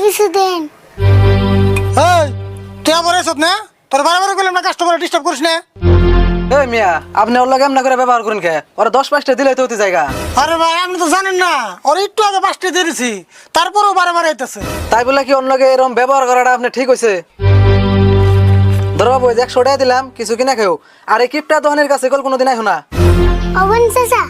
কিছু দেন। এই তুই আবার এসব না, তোর বারবার করলাম না কাস্টমার ডিস্টার্ব করিস না। এই মিয়া আপনি ওর লাগে এমন করে ব্যবহার করেন কে? ওরা 10-5টা দিলে তো হতে জায়গা। আরে ভাই আপনি তো জানেন না, ওর একটু আগে 5টা দিয়ে দিছি, তারপরেও বারবার আইতেছে। তাই বলে কি অন্য লাগে এরকম ব্যবহার করাটা আপনি ঠিক হইছে? ধরো বাবু 100 টাকা দিলাম কিছু কিনা খেও, আর এই কিপটা দোকানের কাছে কল কোনোদিন আইও না। অবন চাচা,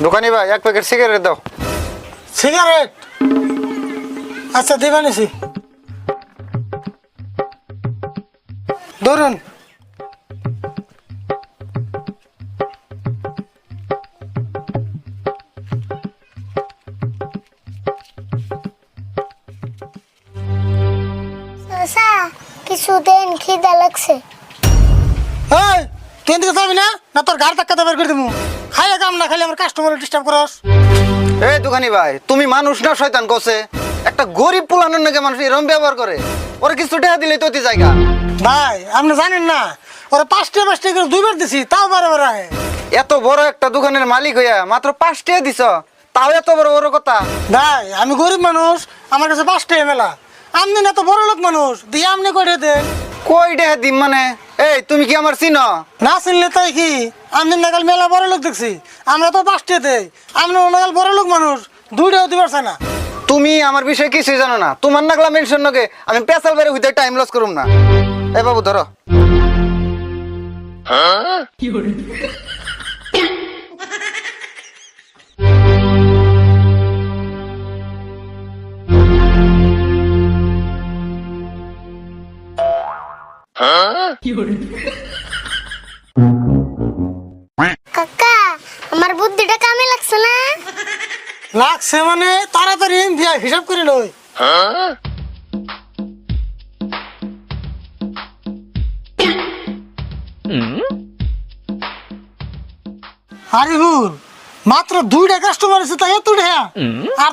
দোকানি ভাই 1 প্যাকেট সিগারেট দাও। সিগারেট? আচ্ছা দিবা নিছি, ধরুন। চাচা কিছু দেন, খিদা লাগছে। এই তুই এদিকে যাবি না, না তোর ঘাড় ধাক্কা বের করে দেবো। খাইয়া কাম না খাইলে আমার কাস্টমার ডিস্টার্ব করস। এই দোকানি ভাই তুমি মানুষ না শয়তান কসে? একটা গরিব পোলানোর নাকি মানুষ এরকম ব্যবহার করে? ওরা কিছু টাকা দিলে তো অতি জায়গা। ভাই আপনি জানেন না, ওরা 5টা করে 2বার দিছি, তাও বারবার আহে। এত বড় একটা দোকানের মালিক হইয়া মাত্র 5 টাকা দিছ, তাও এত বড় বড় কথা? ভাই আমি গরিব মানুষ, আমার কাছে 5টা মেলা। আপনি না তো বড় লোক মানুষ, দিয়ে আপনি করে দেন। কই টাকা দিম মানে? এই তুমি কি আমার চিনো? না চিনলে তাই কি, আমি নাগাল মেলা বড় লোক দেখছি, আমরা তো 5টা দেই। আপনি নাগাল বড় লোক মানুষ, 2টাও দিবার চায় না। তুমি আমার বিষয়ে কিছুই জানো না। তোমার নাগলা মেনশন নগে আমি পেছাল বেড়ে হইতে টাইম লস করুম না। এই বাবু ধরো। কাকা আমার বুদ্ধিটা কামে লাগছে না? লাগছে মানে তাড়াতাড়ি হিসাব করে লই। আরে হুর, মাত্র 2টা কাস্টমার আছে তাই এত টাকা। আর